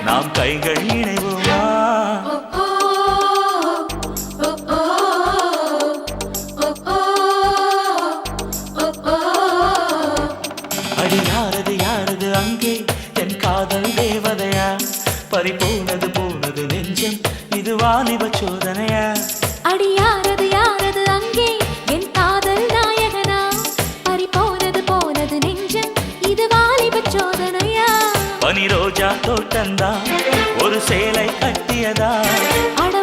நாம் கைகள் இணைவோமா? அடி யாரது யாரது அங்கே என் காதல் தேவதையா? பறிபோனது போனது நெஞ்சம், இது வாலிப சோதனையா? அடி யாரது யாரது அங்கே என் காதல் நாயகனா? பறிபோனது போனது நெஞ்சம், இது வாலிப சோதனையா? பனி ரோஜா தோட்டந்தா ஒரு சேலை கட்டியதா? அட